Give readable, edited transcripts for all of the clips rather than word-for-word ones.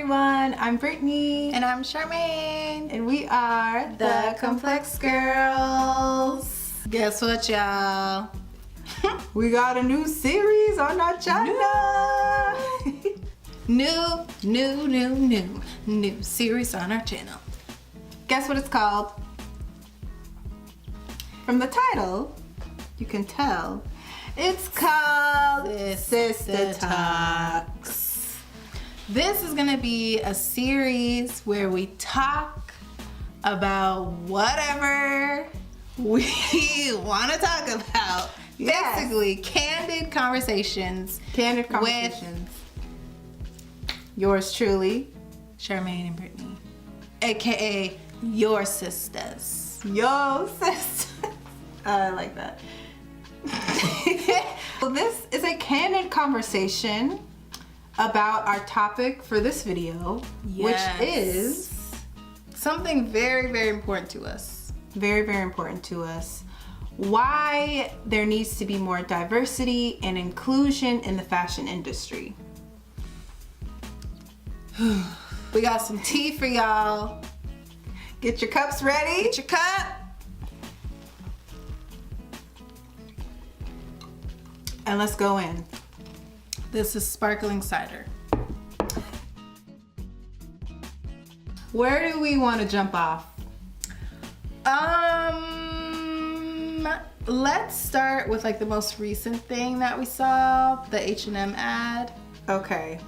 everyone, I'm Brittany. And I'm Charmaine. And we are The Complex Girls. Guess what, y'all? We got a new series on our channel. New series on our channel. Guess what it's called? From the title, you can tell. It's called Sista Talks. This is gonna be a series where we talk about whatever we want to talk about. Yes. Basically, candid conversations. Candid conversations. Yours truly, Charmaine and Brittany, aka your sisters. Yo, sisters. I like that. So this is a candid conversation about our topic for this video, Yes. which is something very, very important to us. very, very important to us. Why there needs to be more diversity and inclusion in the fashion industry. We got some tea for y'all. Get your cups ready. Get your cup. And let's go in. This is sparkling cider. Where do we want to jump off? Let's start with like the most recent thing that we saw, the H&M ad. Okay.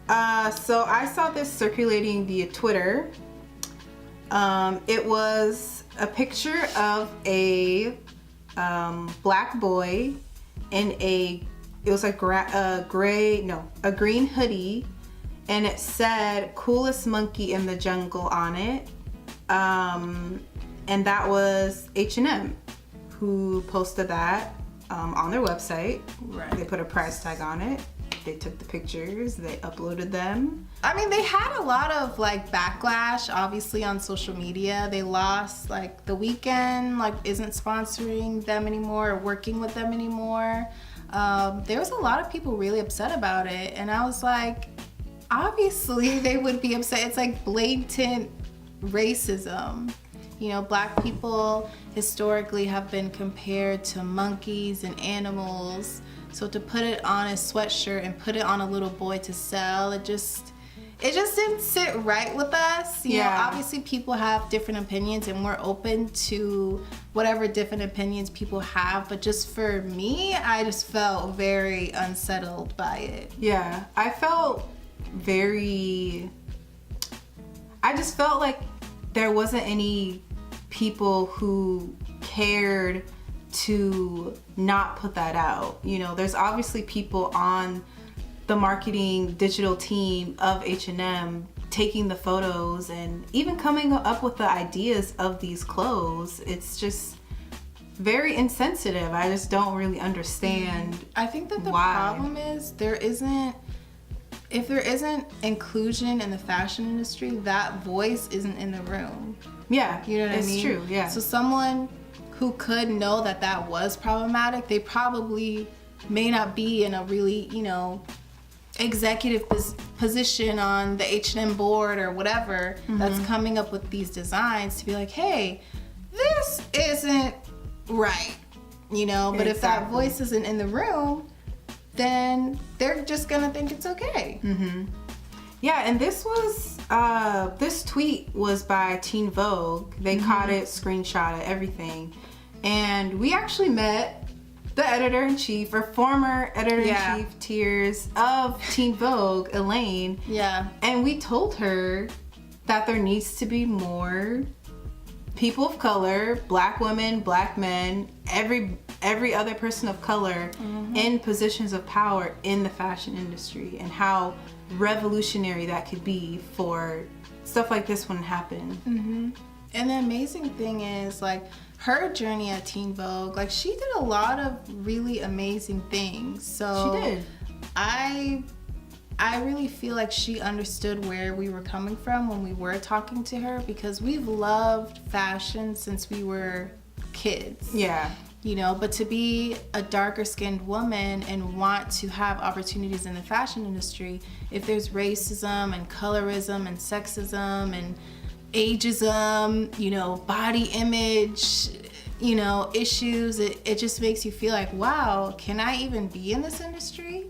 So I saw this circulating via Twitter. It was a picture of a black boy in it was like a green hoodie, and it said "coolest monkey in the jungle" on it. And that was H&M who posted that on their website. Right. They put a price tag on it. They took the pictures, they uploaded them. I mean, they had a lot of like backlash, obviously, on social media. They lost, like, The Weeknd, like, isn't sponsoring them anymore or working with them anymore. There was a lot of people really upset about it, and I was like, obviously they would be upset. It's like blatant racism. You know, black people historically have been compared to monkeys and animals. So to put it on a sweatshirt and put it on a little boy to sell, it just didn't sit right with us. You know, obviously people have different opinions and we're open to whatever different opinions people have. But just for me, I just felt very unsettled by it. Yeah, I just felt like there wasn't any people who cared to not put that out. You know, there's obviously people on the marketing digital team of H&M taking the photos and even coming up with the ideas of these clothes. It's just very insensitive. I just don't really understand. I think that the why. problem is if there isn't inclusion in the fashion industry, that voice isn't in the room. Yeah, You know what I mean? It's true, yeah. So someone who could know that that was problematic, they probably may not be in a really, you know, executive position on the H&M board or whatever that's coming up with these designs to be like, hey, this isn't right, you know? But if that voice isn't in the room, then they're just gonna think it's okay. Yeah, and this tweet was by Teen Vogue. They caught it, screenshot it, everything. And we actually met the editor-in-chief, or former editor-in-chief, Tears, of Teen Vogue, Elaine. Yeah. And we told her that there needs to be more people of color, black women, black men, every other person of color in positions of power in the fashion industry, and how revolutionary that could be for stuff like this when it happened. And the amazing thing is, like, her journey at Teen Vogue, like, she did a lot of really amazing things. So She did. I really feel like she understood where we were coming from when we were talking to her, because we've loved fashion since we were kids. Yeah. you know, but to be a darker skinned woman and want to have opportunities in the fashion industry, if there's racism and colorism and sexism and ageism, you know, body image, you know, issues, it just makes you feel like, wow, can I even be in this industry?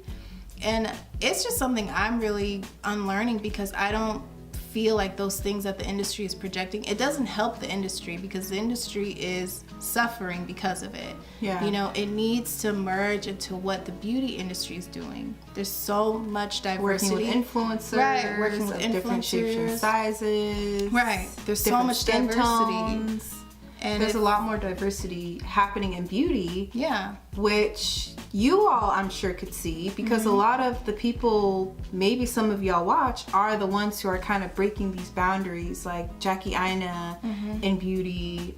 And it's just something I'm really unlearning, because I don't feel like those things that the industry is projecting, it doesn't help the industry, because the industry is suffering because of it. Yeah. You know, it needs to merge into what the beauty industry is doing. There's so much diversity. Working with influencers, right? Working with of different shapes and sizes, right? There's so much skin diversity, tones. And there's a lot more diversity happening in beauty. Yeah. Which you all, I'm sure, could see, because a lot of the people, maybe some of y'all watch, are the ones who are kind of breaking these boundaries, like Jackie Aina in beauty.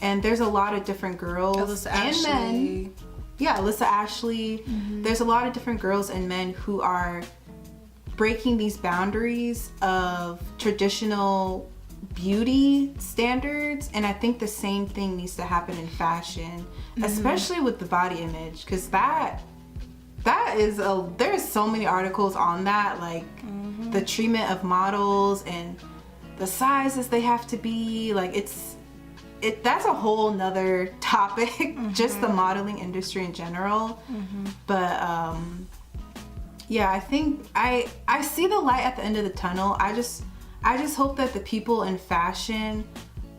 And there's a lot of different girls Alyssa and Ashley. men. Yeah, Alyssa Ashley. There's a lot of different girls and men who are breaking these boundaries of traditional beauty standards, and I think the same thing needs to happen in fashion, especially with the body image, because that is there's so many articles on that, like the treatment of models and the sizes they have to be, like that's a whole nother topic, just the modeling industry in general. But yeah, I think I see the light at the end of the tunnel. I just hope that the people in fashion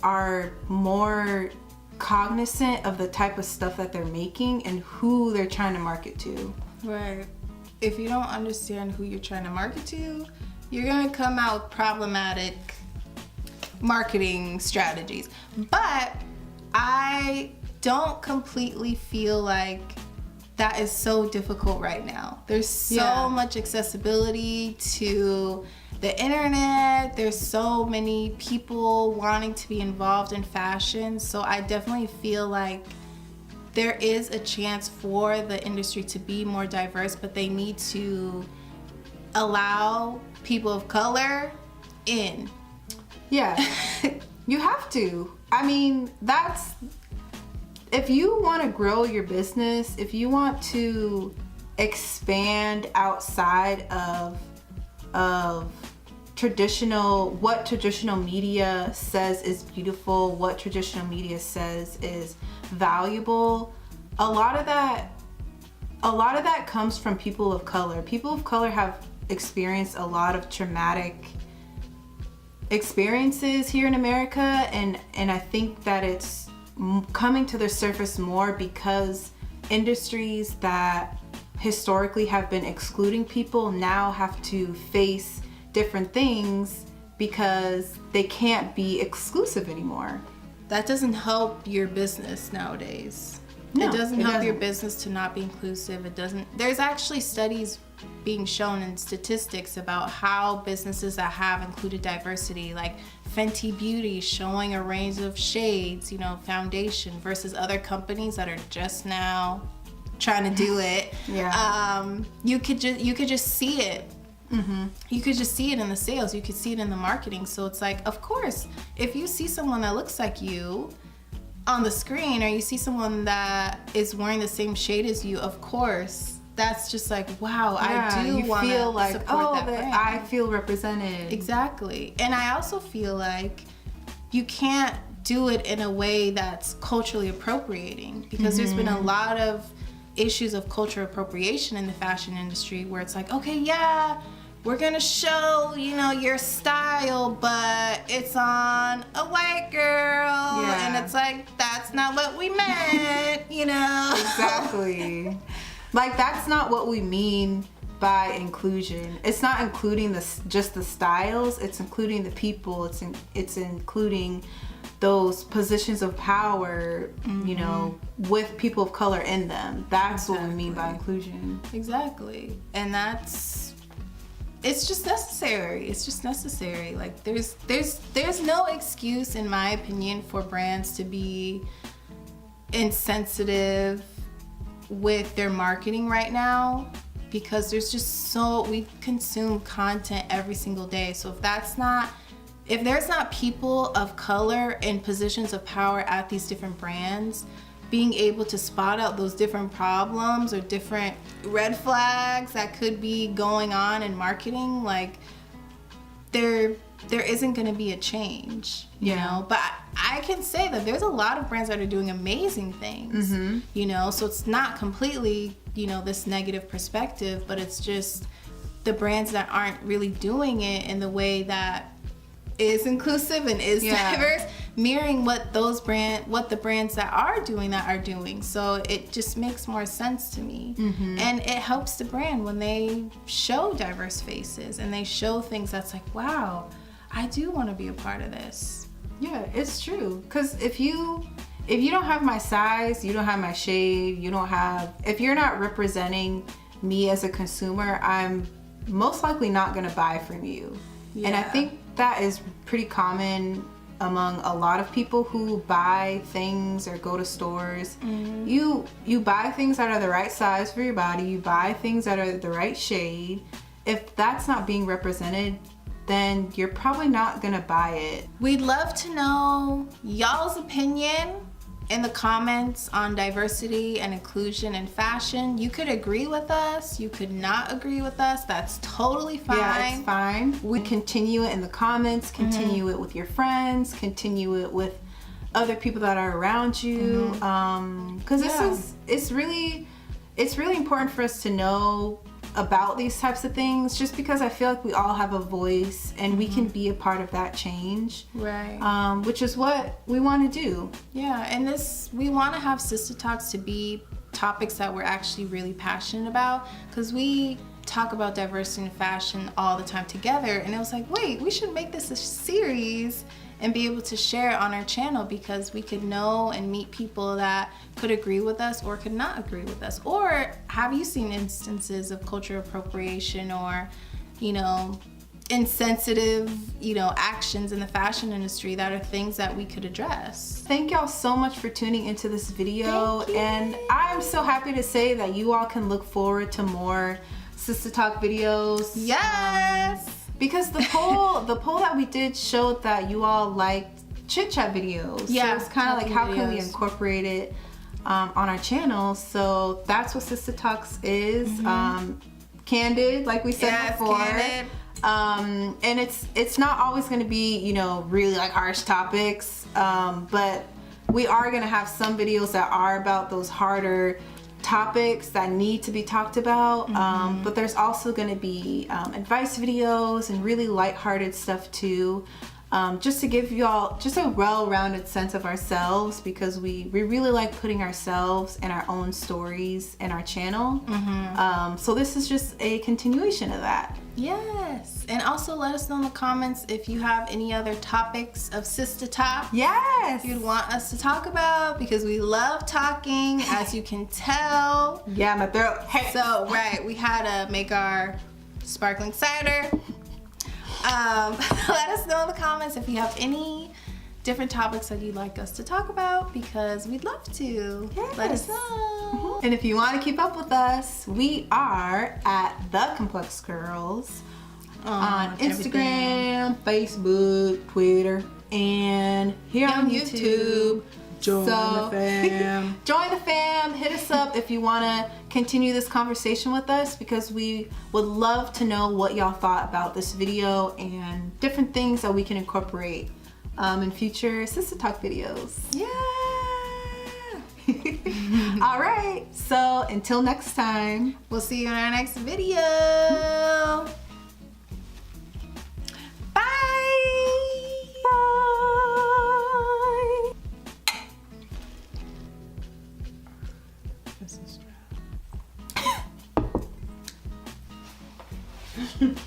are more cognizant of the type of stuff that they're making and who they're trying to market to. Right. If you don't understand who you're trying to market to, you're going to come out with problematic marketing strategies. But I don't completely feel like that is so difficult right now. There's so much accessibility to the internet. There's so many people wanting to be involved in fashion. So I definitely feel like there is a chance for the industry to be more diverse, but they need to allow people of color in. Yeah, you have to. I mean, if you want to grow your business, if you want to expand outside of what traditional media says is beautiful, what traditional media says is valuable, a lot of that comes from people of color. People of color have experienced a lot of traumatic experiences here in America, and I think that it's coming to the surface more because industries that historically have been excluding people now have to face different things because they can't be exclusive anymore. That doesn't help your business nowadays. No, it doesn't it help your doesn't. business to not be inclusive. It doesn't. There's actually studies being shown in statistics about how businesses that have included diversity, like Fenty Beauty showing a range of shades, you know, foundation, versus other companies that are just now trying to do it. You could just see it. You could just see it in the sales. You could see it in the marketing. So it's like, of course, if you see someone that looks like you on the screen, or you see someone that is wearing the same shade as you, of course, that's just like, wow, I do want to feel like, support that brand. I feel represented. Exactly. And I also feel like you can't do it in a way that's culturally appropriating, because there's been a lot of issues of cultural appropriation in the fashion industry where it's like, okay, yeah, we're gonna show, you know, your style, but it's on a white girl. And it's like, that's not what we meant, you know? Exactly. Like, that's not what we mean by inclusion. It's not including just the styles, it's including the people, it's including those positions of power, you know, with people of color in them. That's what we mean by inclusion. Exactly. And it's just necessary. It's just necessary. Like, there's no excuse, in my opinion, for brands to be insensitive with their marketing right now, because there's just we consume content every single day. So if there's not people of color in positions of power at these different brands, being able to spot out those different problems or different red flags that could be going on in marketing, like there isn't going to be a change, you know. But I can say that there's a lot of brands that are doing amazing things, you know, so it's not completely, you know, this negative perspective, but it's just the brands that aren't really doing it in the way that is inclusive and is diverse, mirroring what the brands that are doing. So it just makes more sense to me. And it helps the brand when they show diverse faces and they show things that's like, wow, I do want to be a part of this. Yeah, it's true. Because if you don't have my size, you don't have my shade, if you're not representing me as a consumer, I'm most likely not going to buy from you. And I think that is pretty common among a lot of people who buy things or go to stores. You buy things that are the right size for your body, you buy things that are the right shade. If that's not being represented, then you're probably not gonna buy it. We'd love to know y'all's opinion in the comments on diversity and inclusion in fashion. You could agree with us, you could not agree with us, that's totally fine. Yeah, it's fine. We continue it in the comments, continue it with your friends, continue it with other people that are around you. Because it's really important for us to know about these types of things, just because I feel like we all have a voice and we can be a part of that change, right? Which is what we want to do. Yeah, and we want to have Sista Talks to be topics that we're actually really passionate about, because we talk about diversity in fashion all the time together, and it was like, wait, we should make this a series and be able to share it on our channel, because we could know and meet people that could agree with us or could not agree with us. Or have you seen instances of cultural appropriation or, you know, insensitive, you know, actions in the fashion industry that are things that we could address? Thank y'all so much for tuning into this video, and I'm so happy to say that you all can look forward to more Sista Talk videos. Yes! Because the poll that we did showed that you all liked chit chat videos. Yeah, so it's kind of like, how can we incorporate it on our channel? So that's what Sista Talks is. Candid, like we said before. Candid. And it's not always going to be, you know, really like harsh topics, but we are going to have some videos that are about those harder topics that need to be talked about, but there's also going to be advice videos and really lighthearted stuff too, just to give y'all just a well-rounded sense of ourselves, because we really like putting ourselves and our own stories in our channel. So this is just a continuation of that. Yes, and also let us know in the comments if you have any other topics of Sista Talk. Yes, you'd want us to talk about, because we love talking, as you can tell. Yeah, my throat. Hey. So we had to make our sparkling cider. Let us know in the comments if you have any different topics that you'd like us to talk about, because we'd love to. Yes. Let us know. And if you want to keep up with us, we are at thecomplexgirls on Instagram, Facebook, Twitter, and here on YouTube. Join the fam. Join the fam. Hit us up if you want to continue this conversation with us, because we would love to know what y'all thought about this video and different things that we can incorporate in future Sista Talk videos. Yeah. All right, so until next time, we'll see you in our next video. Bye. Bye. This is